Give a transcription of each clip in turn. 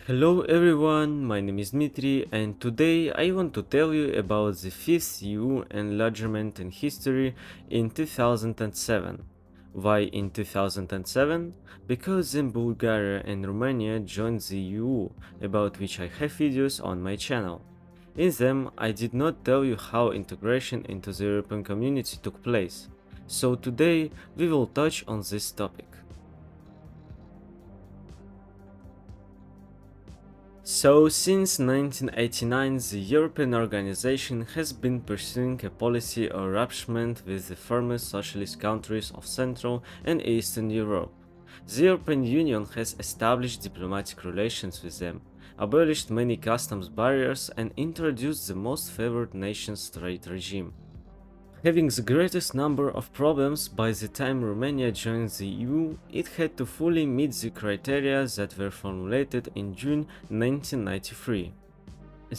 Hello everyone, my name is Dmitry and today I want to tell you about the 5th EU enlargement in history in 2007. Why in 2007? Because then Bulgaria and Romania joined the EU, about which I have videos on my channel. In them, I did not tell you how integration into the European community took place, so today we will touch on this topic. So, since 1989, the European organization has been pursuing a policy of rapprochement with the former socialist countries of Central and Eastern Europe. The European Union has established diplomatic relations with them, abolished many customs barriers, and introduced the most favored nations trade regime. Having the greatest number of problems by the time Romania joined the EU, it had to fully meet the criteria that were formulated in June 1993.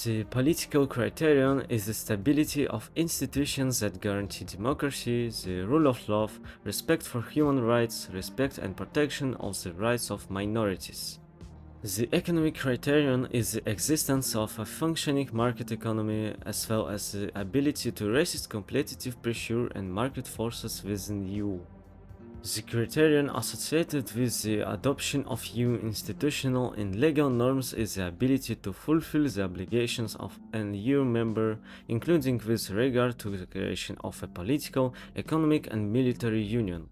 The political criterion is the stability of institutions that guarantee democracy, the rule of law, respect for human rights, respect and protection of the rights of minorities. The economic criterion is the existence of a functioning market economy as well as the ability to resist competitive pressure and market forces within the EU. The criterion associated with the adoption of EU institutional and legal norms is the ability to fulfill the obligations of an EU member, including with regard to the creation of a political, economic and military union.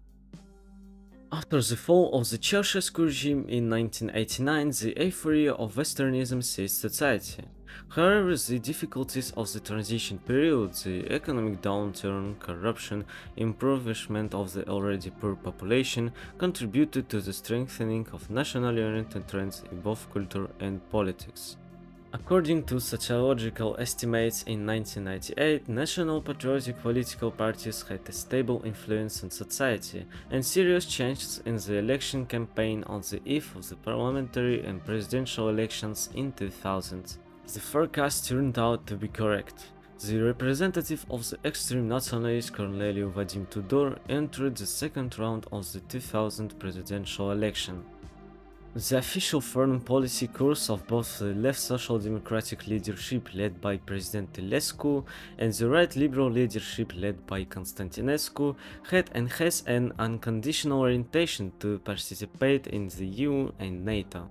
After the fall of the Ceausescu regime in 1989, the euphoria of Westernism seized society. However, the difficulties of the transition period, the economic downturn, corruption, impoverishment of the already poor population contributed to the strengthening of nationally oriented trends in both culture and politics. According to sociological estimates in 1998, national patriotic political parties had a stable influence on society, and serious changes in the election campaign on the eve of the parliamentary and presidential elections in 2000. The forecast turned out to be correct. The representative of the extreme nationalist Corneliu Vadim Tudor entered the second round of the 2000 presidential election. The official foreign policy course of both the left social democratic leadership led by President Ceausescu and the right liberal leadership led by Constantinescu had and has an unconditional orientation to participate in the EU and NATO.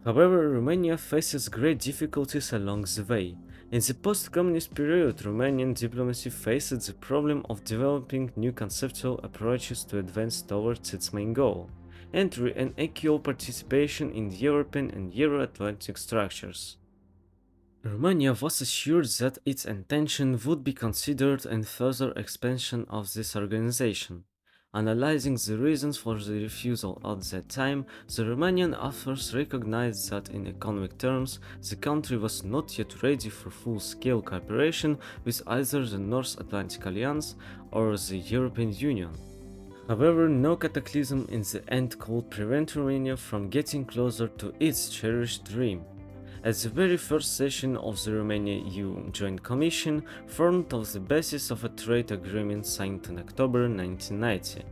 However, Romania faces great difficulties along the way. In the post-communist period, Romanian diplomacy faced the problem of developing new conceptual approaches to advance towards its main goal: entry and equal participation in European and Euro-Atlantic structures. Romania was assured that its intention would be considered in further expansion of this organization. Analyzing the reasons for the refusal at that time, the Romanian authors recognized that in economic terms, the country was not yet ready for full-scale cooperation with either the North Atlantic Alliance or the European Union. However, no cataclysm in the end could prevent Romania from getting closer to its cherished dream. At the very first session of the Romania-EU Joint Commission, formed on the basis of a trade agreement signed in October 1990,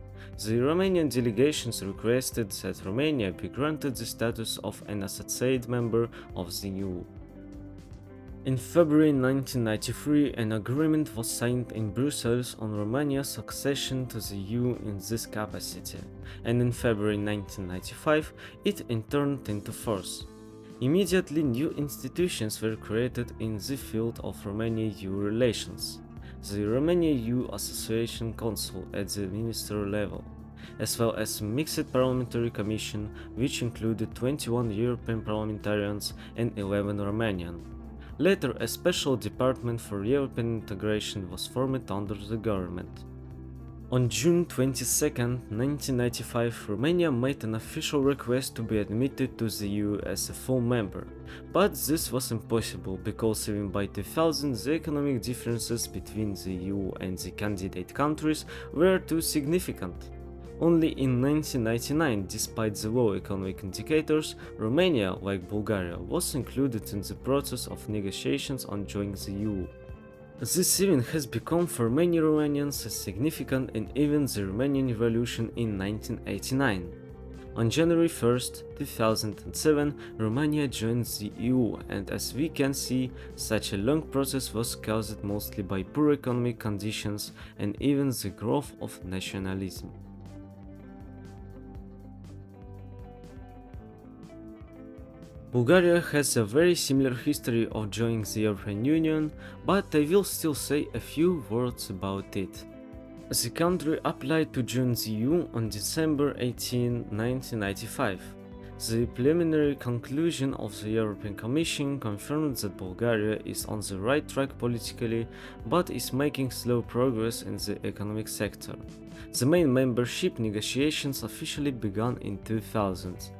the Romanian delegations requested that Romania be granted the status of an associate member of the EU. In February 1993, an agreement was signed in Brussels on Romania's accession to the EU in this capacity, and in February 1995, it entered into force. Immediately, new institutions were created in the field of Romania-EU relations: the Romania-EU Association Council at the ministerial level, as well as a mixed parliamentary commission which included 21 European parliamentarians and 11 Romanian. Later, a special department for European integration was formed under the government. On June 22, 1995, Romania made an official request to be admitted to the EU as a full member, but this was impossible because even by 2000 the economic differences between the EU and the candidate countries were too significant. Only in 1999, despite the low economic indicators, Romania, like Bulgaria, was included in the process of negotiations on joining the EU. This event has become for many Romanians as significant in even the Romanian Revolution in 1989. On January 1st, 2007, Romania joined the EU, and as we can see, such a long process was caused mostly by poor economic conditions and even the growth of nationalism. Bulgaria has a very similar history of joining the European Union, but I will still say a few words about it. The country applied to join the EU on December 18, 1995. The preliminary conclusion of the European Commission confirmed that Bulgaria is on the right track politically, but is making slow progress in the economic sector. The main membership negotiations officially began in 2000.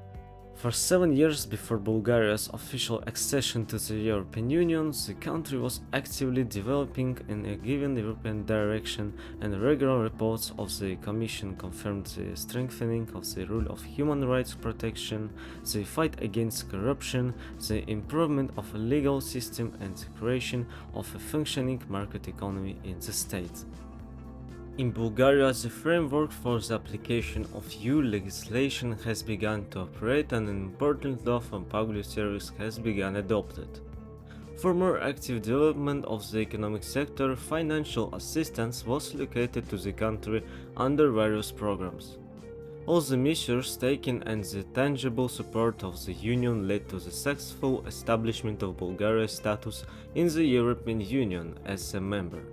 For 7 years before Bulgaria's official accession to the European Union, the country was actively developing in a given European direction, and regular reports of the Commission confirmed the strengthening of the rule of human rights protection, the fight against corruption, the improvement of a legal system, and the creation of a functioning market economy in the state. In Bulgaria, the framework for the application of EU legislation has begun to operate, and an important law for public service has begun adopted. For more active development of the economic sector, financial assistance was allocated to the country under various programs. All the measures taken and the tangible support of the Union led to the successful establishment of Bulgaria's status in the European Union as a member.